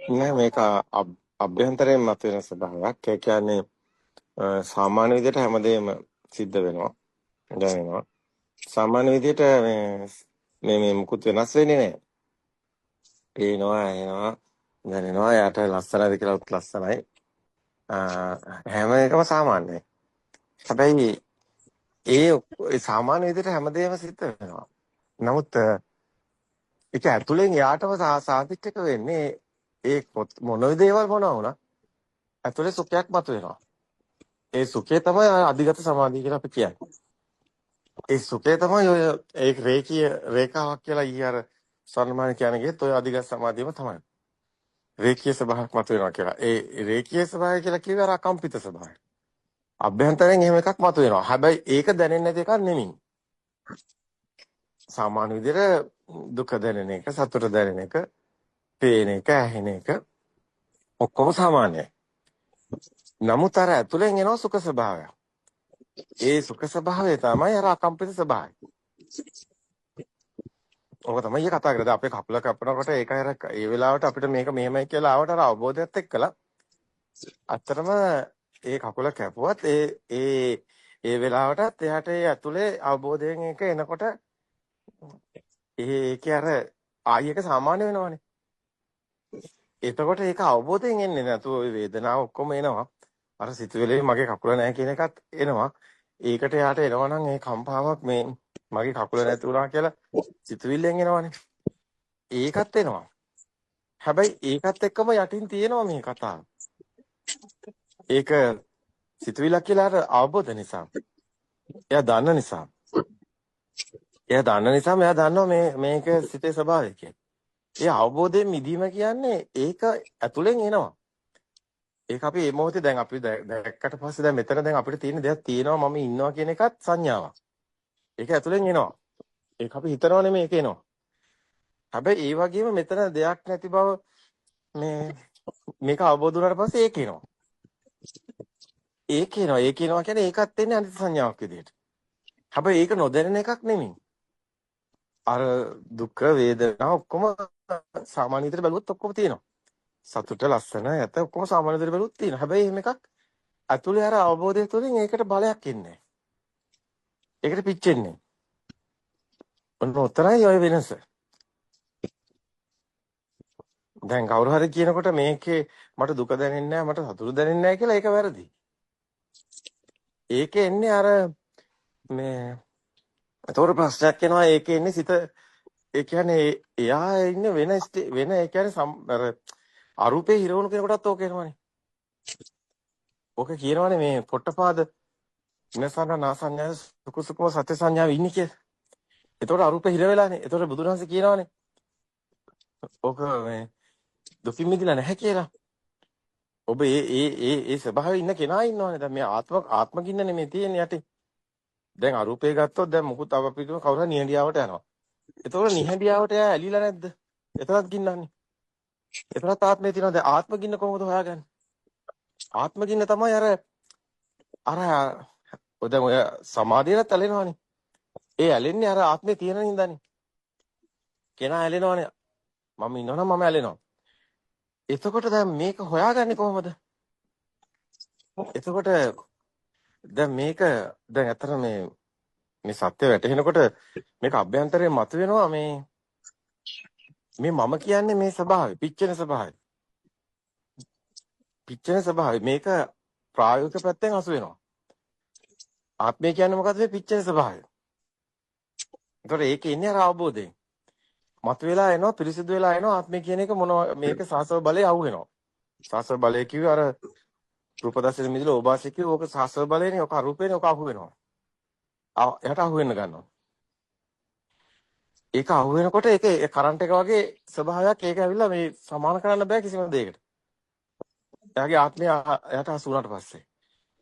නෑ මේක අභ්‍යන්තරයෙන් මතුවෙන ස්වභාවයක්. ඒ කියන්නේ සාමාන්‍ය විදිහට හැමදේම සිද්ධ වෙනවා, දැනෙනවා. සාමාන්‍ය විදිහට මේ මුකුත් වෙනස් වෙන්නේ නෑ. පේනවා, ඇහෙනවා, දැනෙනවා. යාට ලස්සනද කියලා උත් ලස්සනයි. හැම එකම සාමාන්‍යයි. හැබැයි ඒ සාමාන්‍ය විදිහට හැමදේම සිද්ධ වෙනවා. නමුත් ඒක ඇතුලෙන් යාටම සාතිච්ඡක වෙන්නේ ඒ මොන දේවල් මොනවා වුණා ඇතුලේ සුඛයක් මතුවෙනවා. ඒ සුඛය තමයි අධිගත සමාධිය කියලා අපි කියන්නේ. ඒ සුඛය තමයි ඔය ඒ රේඛීය රේඛාවක් කියලා ඊ අර සම්මාන කියන්නේ ගියත් ඔය අධිගත සමාධියම තමයි. රේඛීය ස්වභාවයක් මතුවෙනවා කියලා. ඒ රේඛීය ස්වභාවය කියලා කිව්වේ අර අකම්පිත ස්වභාවය. අභ්‍යන්තරයෙන් එහෙම එකක් මතුවෙනවා. හැබැයි ඒක දැනෙන්නේ නැති එකක් නෙමෙයි. සාමාන්‍ය විදිහට දුක දැනෙන එක, සතුට දැනෙන එක, පේන එක, ඇහෙන එක ඔක්කොම සාමාන්‍යයි. නමුත් අර ඇතුලෙන් එනවා සුඛ ස්වභාවය. ඒ සුඛ ස්වභාවය තමයි අර අකම්පිත ස්වභාවය. ඔක තමයි ඊ කතා කරද්දී අපේ කකුල කපනකොට ඒකයි අර ඒ වෙලාවට අපිට මේක මෙහෙමයි කියලා ආවට අර අවබෝධයත් එක්කලා අත්‍තරම ඒ කකුල කැපුවත් ඒ වෙලාවටත් එයාට ඒ ඇතුලේ අවබෝධයෙන් එක එනකොට ඒකේ අර ආයි එක සාමාන්‍ය වෙනවනේ. එතකොට ඒක අවබෝධයෙන් එන්නේ නැතුව ওই වේදනාව ඔක්කොම එනවා. අර සිතුවිලි මගේ කකුල නැහැ කියන එකත් එනවා. ඒකට යාට එනවා නම් ඒ කම්පාවක් මේ මගේ කකුල නැති වුණා කියලා සිතුවිල්ලෙන් එනවනේ. ඒකත් එනවා. හැබැයි ඒකත් එක්කම යටින් තියෙනවා මේ කතාව. ඒක සිතුවිල්ලක් කියලා අර අවබෝධ නිසා. එයා දන්න නිසා. එයා දන්න නිසා මෙයා දන්නවා මේක සිතේ ස්වභාවය කියලා. ඒ අවබෝධයෙන් මිදීම කියන්නේ ඒක ඇතුලෙන් එනවා. ඒක අපි මේ මොහොතේ දැන් අපි දැක්කට පස්සේ දැන් මෙතන දැන් අපිට තියෙන දෙයක් තියෙනවා මම ඉන්නවා කියන එකත් සංඥාවක්. ඒක ඇතුලෙන් එනවා. ඒක අපි හිතනවා නෙමෙයි ඒක එනවා. හැබැයි ඒ වගේම මෙතන දෙයක් නැති බව මේක අවබෝධ වුණාට පස්සේ ඒක එනවා. ඒක එනවා කියන්නේ ඒකත් එන්නේ අනිත් සංඥාවක් විදිහට. හැබැයි ඒක නොදැනෙන එකක් නෙමෙයි. අර දුක වේදනා ඔක්කොම සාමාන්‍ය විදිහට බැලුවොත් ඔක්කොම තියෙනවා. සතුට ලස්සන ඇත ඔක්කොම සාමාන්‍ය විදිහට බැලුවොත් තියෙනවා. හැබැයි එහෙම එකක් ඇතුලේ අර අවබෝධය තුළින් ඒකට බලයක් එන්නේ. ඒකට පිච්චෙන්නේ. ඔන්න උතරයි ඔය වෙනස. දැන් කවුරු හරි කියනකොට මේකේ මට දුක දැනෙන්නේ නැහැ මට සතුට දැනෙන්නේ නැහැ කියලා ඒක වැරදි. ඒකේ එන්නේ අර මේ ඒතකොට ප්‍රශ්නයක් එනවා ඒකේ එන්නේ සිත ඒ කියන්නේ එයා ඉන්නේ වෙන ඒ කියන්නේ අර අරූපේ හිරවණු කෙනෙකුටත් ඕක එනවනේ. ඕක කියනවනේ මේ පොට්ටපාද ඉනසන්න නාසඤ්ඤය සුකුසුකම සත්‍ය සංඥාව ඉන්නේ කියලා. ඒතකොට අරූපේ හිර වෙලානේ. ඒතකොට බුදුන් වහන්සේ කියනවනේ. ඕක මේ දුකින් මිදලා නැහැ කියලා. ඔබ ඒ ස්වභාවයේ ඉන්න කෙනා ඉන්නවනේ. දැන් මේ ආත්ම ගින්න නෙමෙයි තියෙන්නේ යටි. දැන් අරූපේ ගත්තොත් දැන් මුකුත් අපිටම කවුරු හරි නිහඬියාවට යනවා. ඒතකොට නිහඬියාවට එයා ඇලිලා නැද්ද? එතනත් ගින්නන්නේ. එතනත් ආත්මේ තියෙනවා. දැන් ආත්ම ගින්න කොහොමද හොයාගන්නේ? ආත්ම ගින්න තමයි අර දැන් ඔය සමාධියට ඇලෙනවනේ. ඒ ඇලෙන්නේ අර ආත්මේ තියෙන නින්දානේ. කෙනා ඇලෙනවනේ. මම ඉන්නවනම් මම ඇලෙනවා. එතකොට දැන් මේක හොයාගන්නේ කොහොමද? එතකොට දැන් මේක දැන් අතර මේ සත්‍ය වැටහෙනකොට මේක අභ්‍යන්තරයෙන් මතුවෙනවා මේ මම කියන්නේ මේ ස්වභාවය, පිච්චෙන ස්වභාවය. පිච්චෙන ස්වභාවය මේක ප්‍රායෝගික පැත්තෙන් හසු වෙනවා. ආත්මය කියන්නේ මොකද්ද මේ පිච්චෙන ස්වභාවය? ඒතකොට ඒකේ ඉන්නේ අර අවබෝධයෙන්. මතුවලා එනවා පිරිසිදු වෙලා එනවා ආත්මය කියන එක මේක සාසව බලයේ අහු වෙනවා. සාසව බලය කිව්වේ අර රූපදර්ශන මිදිල ඕභාසය කිව්වේ ඕක සාසව බලයනේ ඕක අරූපේනේ ඕක අහු වෙනවා. එයාට අහු වෙන්න ගන්නවා. ඒක අහු වෙනකොට ඒක කරන්ට් එක වගේ ස්වභාවයක් ඒක ඇවිල්ලා මේ සමාන කරන්න බෑ කිසිම දෙයකට. එයාගේ ආත්මය එයාට හසු වුණාට පස්සේ.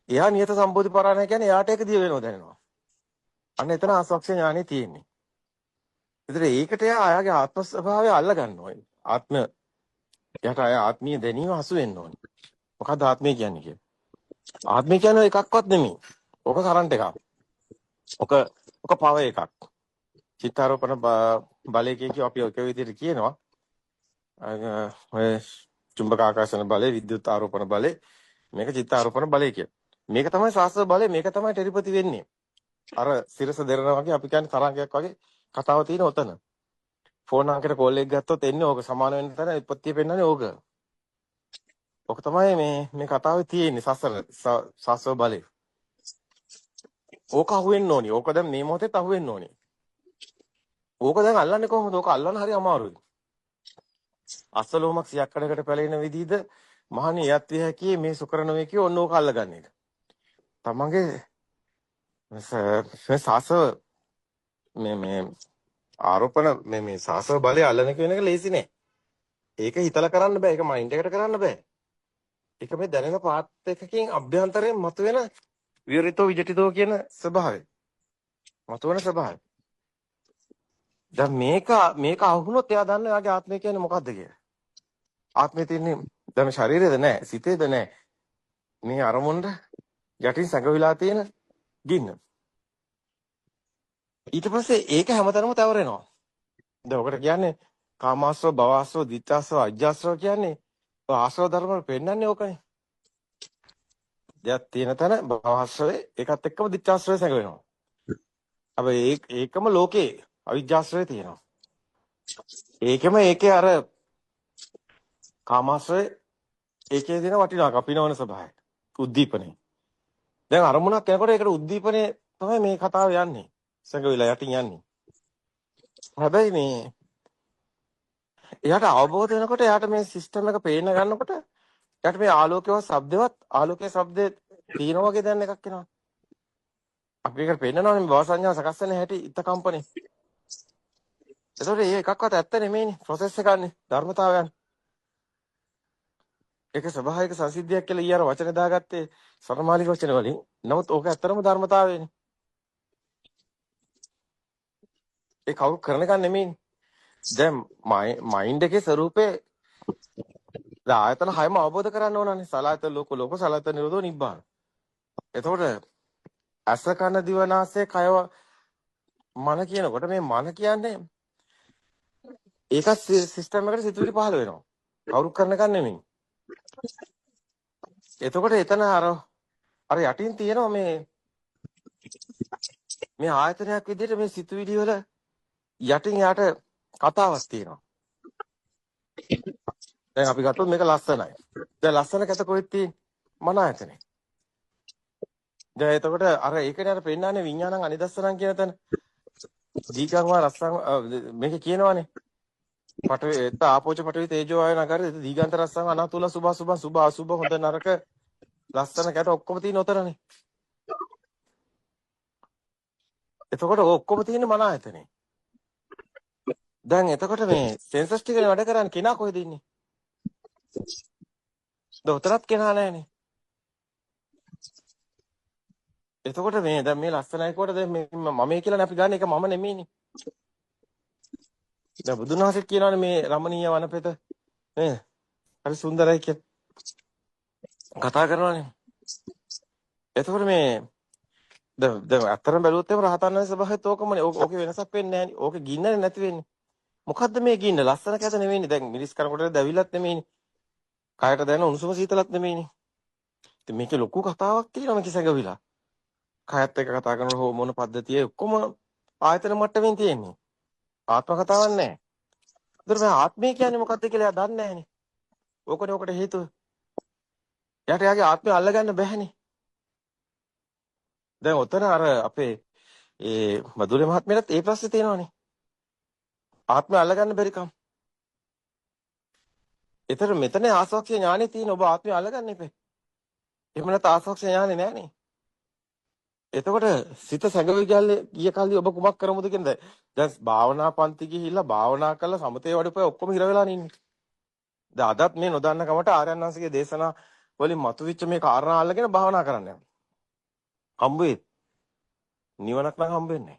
එයා නියත සම්බෝධි පරායන කියන්නේ එයාට ඒක දිය වෙනව දැනෙනවා. අන්න එතන ආස්වක්ෂ ඥානෙ තියෙන්නේ. ඒතර ඒකට එයාගේ ආත්ම ස්වභාවය අල්ල ගන්නවා. එයාට ආත්මීය දැනීම හසු වෙන්න ඕනේ. මොකද්ද ආත්මය කියන්නේ කියන්නේ? ආත්මය කියන්නේ එකක්වත් නෙමෙයි. ඔක කරන්ට් එකක්. ඔක පව එකක්. චිත්තාරෝපණ බලය කිය අපි ඔක විදිහට කියනවා. ඔය චුම්බක ආකර්ෂණ බලය, විද්‍යුත් ආරෝපණ බලය, මේක චිත්ත ආරෝපණ බලය කිය. මේක තමයි ශාස්ත්‍ර බලය, මේක තමයි ටෙලිපති වෙන්නේ. අර සිරස දෙරනවා වගේ අපි කියන්නේ තරංගයක් වගේ කතාව තියෙන ඔතන. ෆෝන් අංකයට කෝල් එක ගත්තොත් එන්නේ ඕක සමාන වෙන තැන උත්පත්තිය පෙන්වන්නේ ඕක. ඕක තමයි මේ කතාවේ තියෙන්නේ ශාස්ත්‍ර බලය. ඕක අහුවෙන්න ඕනි. ඕක දැන් මේ මොහොතේත් අහුවෙන්න ඕනි. ඕක දැන් අල්ලන්නේ කොහොමද? ඕක අල්ලන්න හරි අමාරුයි. අස්සලෝමක් 100ක් කඩකට පැලෙන විදිහද මහණී යත් විය හැකි මේ සුකරන වේ කිය ඔන්න ඕක අල්ලගන්න එක. තමන්ගේ සාසව මේ ආරෝපණ මේ සාසව බලය අල්ලන කියන එක ලේසි නෑ. ඒක හිතලා කරන්න බෑ. ඒක මයින්ඩ් එකට කරන්න බෑ. ඒක මේ දැනෙන පාත් එකකින් අභ්‍යන්තරයෙන් මතුවෙන විවරිතෝ විජිතෝ කියන ස්වභාවය. මතුවෙන ස්වභාවය. දැන් මේක අහුනොත් එයා දන්න එයාගේ ආත්මය කියන්නේ මොකද්ද කියලා. ආත්මය තියන්නේ දැන් ශරීරෙද නැහැ, සිතේද නැහැ. මේ අරමුණට යටින් සැඟවිලා තියෙන ගින්න. ඊට පස්සේ ඒක හැමතැනම තවරෙනවා. දැන් ඔකට කියන්නේ කාමාශ්‍රව, භවශ්‍රව, ditthාශ්‍රව, අජ්ජාශ්‍රව කියන්නේ ආශ්‍රව ධර්ම වල පෙන්නන්නේ ඕකනේ. දෙයක් තියෙන තැන භවශ්‍රවේ ඒකත් එක්කම ditthාශ්‍රවේ සැඟවෙනවා. හැබැයි ඒකම ලෝකේ අවිජ්ජාශ්‍රවේ තියෙනවා. ඒකේ අර කාමාශ්‍රයේ ඒකේ දෙන වටිනාකම පිනවන ස්වභාවය. උද්දීපනේ. දැන් අරමුණක් යනකොට ඒකට උද්දීපනේ තමයි මේ කතාව යන්නේ. සැඟවිලා යටින් යන්නේ. හැබැයි මේ එයාට අවබෝධ වෙනකොට එයාට මේ සිස්ටම් එක පේන්න ගන්නකොට එයාට මේ ආලෝකයවත් ශබ්දවත් ආලෝකයේ ශබ්දේ තියෙන වගේ දැන් එකක් එනවා. අපි ඒක පේන්නවනේ මේ භව සංඥා සකස් වෙන හැටි ඉත කම්පනේ. ඒතකොට මේ එකක්වත් ඇත්ත නෙමෙයිනේ ප්‍රොසෙස් එකන්නේ ධර්මතාවයන්. ඒක ස්වභාවික සංසිද්ධියක් කියලා ඊයර වචන දාගත්තේ සරමාලික වචන වලින්. නමුත් ඕක ඇත්තරම ධර්මතාවයනේ. ඒ කවුරු කරන එකක් නෙමෙයිනේ. දැන් මයින්ඩ් එකේ ස්වરૂපේ ආයතන හයම අවබෝධ කරගන්න ඕනනේ. සලායතන ලෝක සලායතන නිරෝධෝ නිබ්බාන. එතකොට අස කන දිව නාසය කය මන කියනකොට මේ මන කියන්නේ ඒක සිස්ටම් එකකට සිතුවිලි පහළ වෙනවා. කවුරු කරන එකක් නෙමෙයි. එතකොට එතන අර යටින් තියෙනවා මේ ආයතනයක් විදිහට මේ සිතුවිලි වල යටින් යාට කතාවක් තියෙනවා. දැන් අපි ගත්තොත් මේක ලස්සනයි. දැන් ලස්සන කැත කොහෙද තියෙන්නේ? මන ආයතනේ. දැන් එතකොට අර ඒකනේ අර පෙන්නන්නේ විඥානං අනිදස්සනං කියන තැන. දීගංවා රස්සං මේක කියනවානේ. පඨවි ආපෝච පඨවි තේජෝ ආය නගරේ දීගන්ත රස්සං අනාතුල සුභ අසුභ හොඳ නරක ලස්සන කැට ඔක්කොම තියෙන උතරනේ. එතකොට ඔක්කොම තියෙන මන ආයතනේ. දැන් එතකොට මේ සෙන්සස් ටික වැඩ කරන්නේ කෙනා කොහෙද ඉන්නේ? දොතරත් කෙනා නැහැනේ. එතකොට මේ දැන් මේ ලස්සනයි කොට දැන් මම කියලානේ අපි ගන්න එක මම නෙමෙයිනේ. දැන් බුදුන් වහන්සේ කියනවානේ මේ රමණීය වනපෙත නේද? හරි සුන්දරයි කියලා. කතා කරනවානේ. එතකොට මේ දැන් අත්‍තරම බැලුවොත් එම රහතන් වහන්සේ ස්වභාවයත් ඕකමනේ. ඕකේ වෙනසක් වෙන්නේ නැහැනේ. ඕකේ ගින්නනේ නැති වෙන්නේ. මොකද්ද මේ ගින්න? ලස්සන කැත නෙමෙයිනේ. දැන් මිරිස් කරනකොට දැවිලත් නෙමෙයිනේ. කයට දැනෙන උණුසුම සීතලත් නෙමෙයිනේ. ඉතින් මේකේ ලොකු කතාවක් තියෙනවා මේක සැඟවිලා. කයත් එක්ක කතා කරන හෝමෝන පද්ධතිය ඔක්කොම ආයතන මට්ටමින් තියෙන්නේ. ආත්ම කතාවක් නැහැ. ඒතර මේ ආත්මය කියන්නේ මොකක්ද කියලා එයා දන්නේ නැහනේ. ඕකනේ ඔකට හේතුව. එයාට එයාගේ ආත්මය අල්ලගන්න බැහැනේ. දැන් ඔතන අර අපේ ඒ මధుරේ මහත්මයාට ඒ ප්‍රශ්නේ තියෙනවානේ. ආත්මය අල්ලගන්න බැරිකම. ඒතර මෙතන ආසවක්ෂ ඥානෙ තියෙන ඔබ ආත්මය අල්ලගන්න එපේ. එහෙම නැත්නම් ආසවක්ෂ ඥානෙ නැහනේ. එතකොට සිත සැඟවි ගිය කල්ලි ඔබ කුමක් කරමුද කියන දැන් භාවනා පන්ති ගිහිල්ලා භාවනා කරලා සමතේ වඩපුවා ඔක්කොම හිර වෙලා ඉන්නේ. දැන් අදත් මේ නොදන්න කමට ආර්යයන් වහන්සේගේ දේශනා වලින් මතුවෙච්ච මේ කාරණා අල්ලගෙන භාවනා කරන්න යනවා. හම්බ වෙයි. නිවනක් නම් හම්බ වෙන්නේ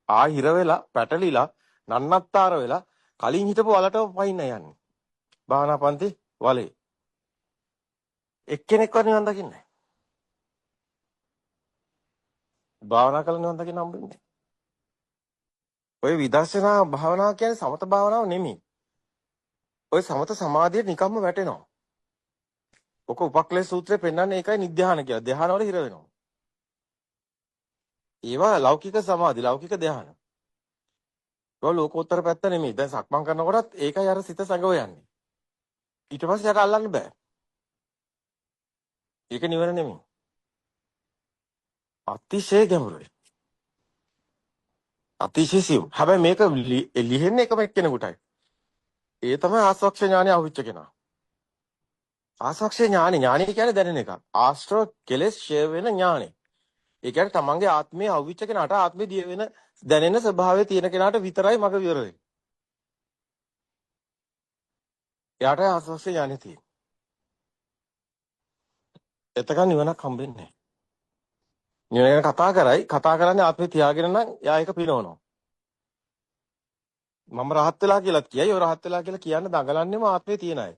නැහැ. හිර වෙලා පැටලිලා නන්නත්තර වෙලා කලින් හිටපු වලටම පයින්න යන්නේ. භාවනා පන්ති වලේ. එක්කෙනෙක්වත් නිවන් දකින්නේ නැහැ. භාවනා කළ නිවන් දකින්න හම්බෙන්නේ නැහැ. ඔය විදර්ශනා භාවනාව කියන්නේ සමත භාවනාව නෙමෙයි. ඔය සමත සමාධිය නිකම්ම වැටෙනවා. ඔක උපක්ලේශ සූත්‍රයේ පෙන්නන්නේ ඒකයි නිධ්‍යාන කියලා. ධ්‍යාන වල හිර වෙනවා. ඒවා ලෞකික සමාධි, ලෞකික ධ්‍යාන. ඒවා ලෝකෝත්තර පැත්ත නෙමෙයි. දැන් සක්මන් කරනකොටත් ඒකයි අර සිත සංගව යන්නේ. ඊට පස්සේ යට අල්ලන්න බෑ. ඒක නිවන නෙමෙයි. අතිශය ගැඹුරුයි. අතිශය සියුම්. හැබැයි මේක ලිහෙන්නේ එකම එක්කෙනෙකුටයි. ඒ තමයි ආස්වක්ෂ ඥානෙ අහුවෙච්ච කෙනා. ආස්වක්ෂ ඥානෙ කියන්නේ දැනෙන එක. ආශ්‍රව කෙලෙස් ෂය වෙන ඥානෙ. ඒ කියන්නේ තමන්ගේ ආත්මය අහුවෙච්ච කෙනාට ආත්මය දිය වෙන දැනෙන ස්වභාවය තියෙන කෙනාට විතරයි මග විවර වෙන්නේ. එයාට ආස්වක්ෂ ඥානෙ තියෙන්නේ. එතකන් නිවනක් හම්බෙන්නේ නැහැ. නිවන ගැන කතා කරන්නේ ආත්මය තියාගෙන නම් එයා ඒක පිනවනවා. මම රහත් වෙලා කියලාත් කියයි. ඔය රහත් වෙලා කියලා කියන්න දඟලන්නේම ආත්මේ තියෙන අය.